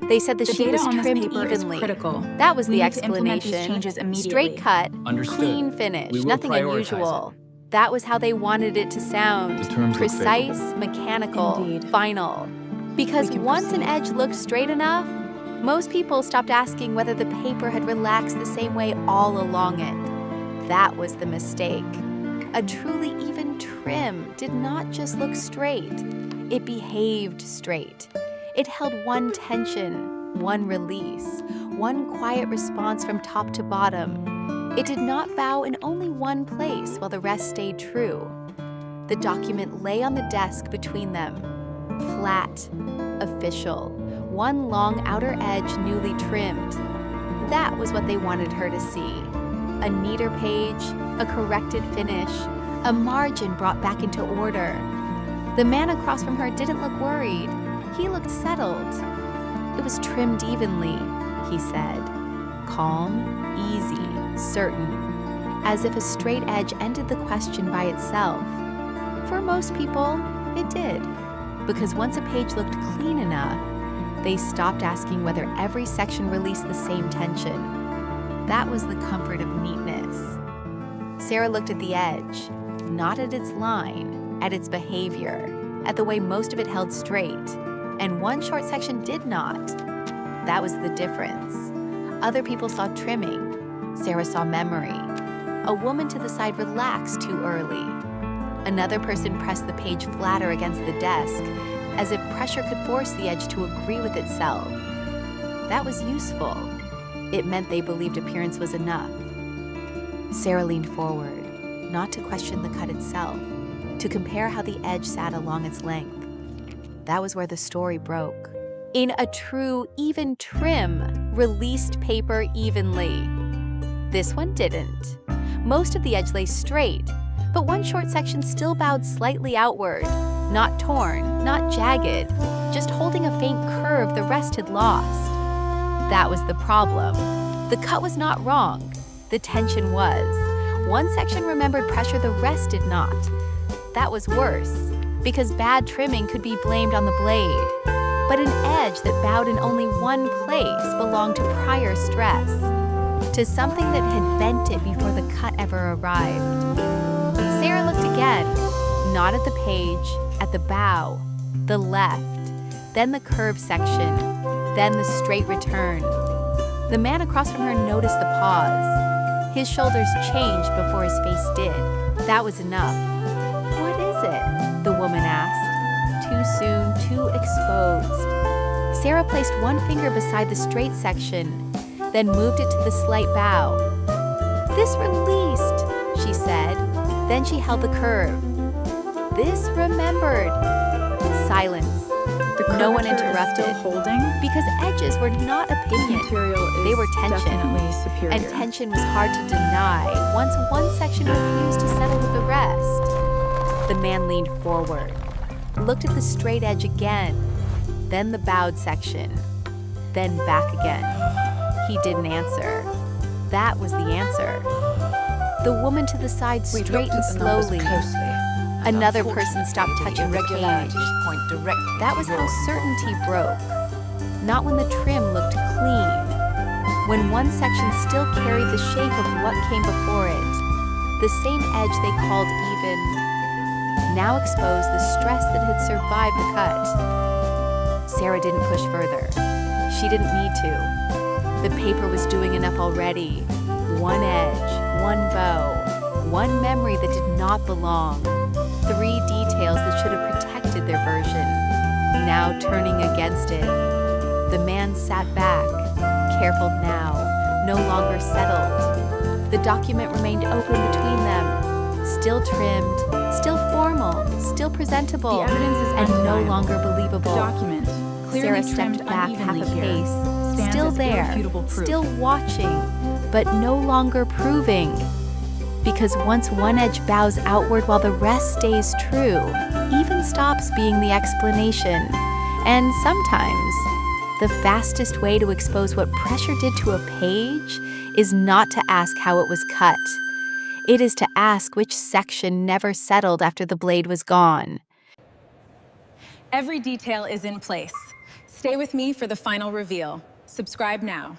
They said the The sheet data was on this trimmed paper is evenly. critical. That was We the need to implement these explanation. changes immediately. Straight cut, Understood. clean finish, We will nothing prioritize unusual. That was how they wanted it to sound. The terms look Precise, favorable. mechanical, Indeed. final. Because We can once an proceed. edge looked straight enough, most people stopped asking whether the paper had relaxed the same way all along it. That was the mistake. A truly even trim did not just look straight. It behaved straight. It held one tension, one release, one quiet response from top to bottom. It did not bow in only one place while the rest stayed true. The document lay on the desk between them, flat, official, one long outer edge newly trimmed. That was what they wanted her to see. A neater page, a corrected finish, a margin brought back into order. The man across from her didn't look worried. He looked settled. It was trimmed evenly, he said. Calm, easy, certain. As if a straight edge ended the question by itself. For most people, it did. Because once a page looked clean enough, they stopped asking whether every section released the same tension. That was the comfort of neatness. Sarah looked at the edge, not at its line, at its behavior, at the way most of it held straight, and one short section did not. That was the difference. Other people saw trimming. Sarah saw memory. A woman to the side relaxed too early. Another person pressed the page flatter against the desk, as if pressure could force the edge to agree with itself. That was useful. It meant they believed appearance was enough. Sarah leaned forward, not to question the cut itself, to compare how the edge sat along its length. That was where the story broke. In a true, even trim, released paper evenly. This one didn't. Most of the edge lay straight, but one short section still bowed slightly outward, not torn, not jagged, just holding a faint curve the rest had lost. That was the problem. The cut was not wrong. The tension was. One section remembered pressure, the rest did not. That was worse, because bad trimming could be blamed on the blade. But an edge that bowed in only one place belonged to prior stress, to something that had bent it before the cut ever arrived. Sarah looked again, not at the page, at the bow, the left, then the curved section, then the straight return. The man across from her noticed the pause. His shoulders changed before his face did. That was enough. "What is it?" the woman asked. Too soon, too exposed. Sarah placed one finger beside the straight section, then moved it to the slight bow. "This released," she said. Then she held the curve. "This remembered." Silence. No one interrupted. Still holding? Because edges were not This opinion. material is They were tension. definitely superior. And tension was hard to deny once one section refused to settle with the rest. The man leaned forward, looked at the straight edge again, then the bowed section, then back again. He didn't answer. That was the answer. The woman to the side We've looked straightened at the numbers slowly. closely, and Another person unfortunately, stopped the touching the irregularities page. point directly That to was how your certainty broke. Not when the trim looked clean. When one section still carried the shape of what came before it. The same edge they called even. Now exposed the stress that had survived the cut. Sarah didn't push further. She didn't need to. The paper was doing enough already. One edge, one bow, one memory that did not belong. 3 details that should have protected their version, now turning against it. The man sat back, careful now, no longer settled. The document remained open between them, still trimmed, still formal, still presentable, The evidence is and no undeniable. longer believable. The document, clearly Sarah trimmed stepped back half a unevenly here, pace, stands still as there, irrefutable proof. still watching, but no longer proving. Because once one edge bows outward while the rest stays true, even stops being the explanation. And sometimes, the fastest way to expose what pressure did to a page is not to ask how it was cut. It is to ask which section never settled after the blade was gone. Every detail is in place. Stay with me for the final reveal. Subscribe now.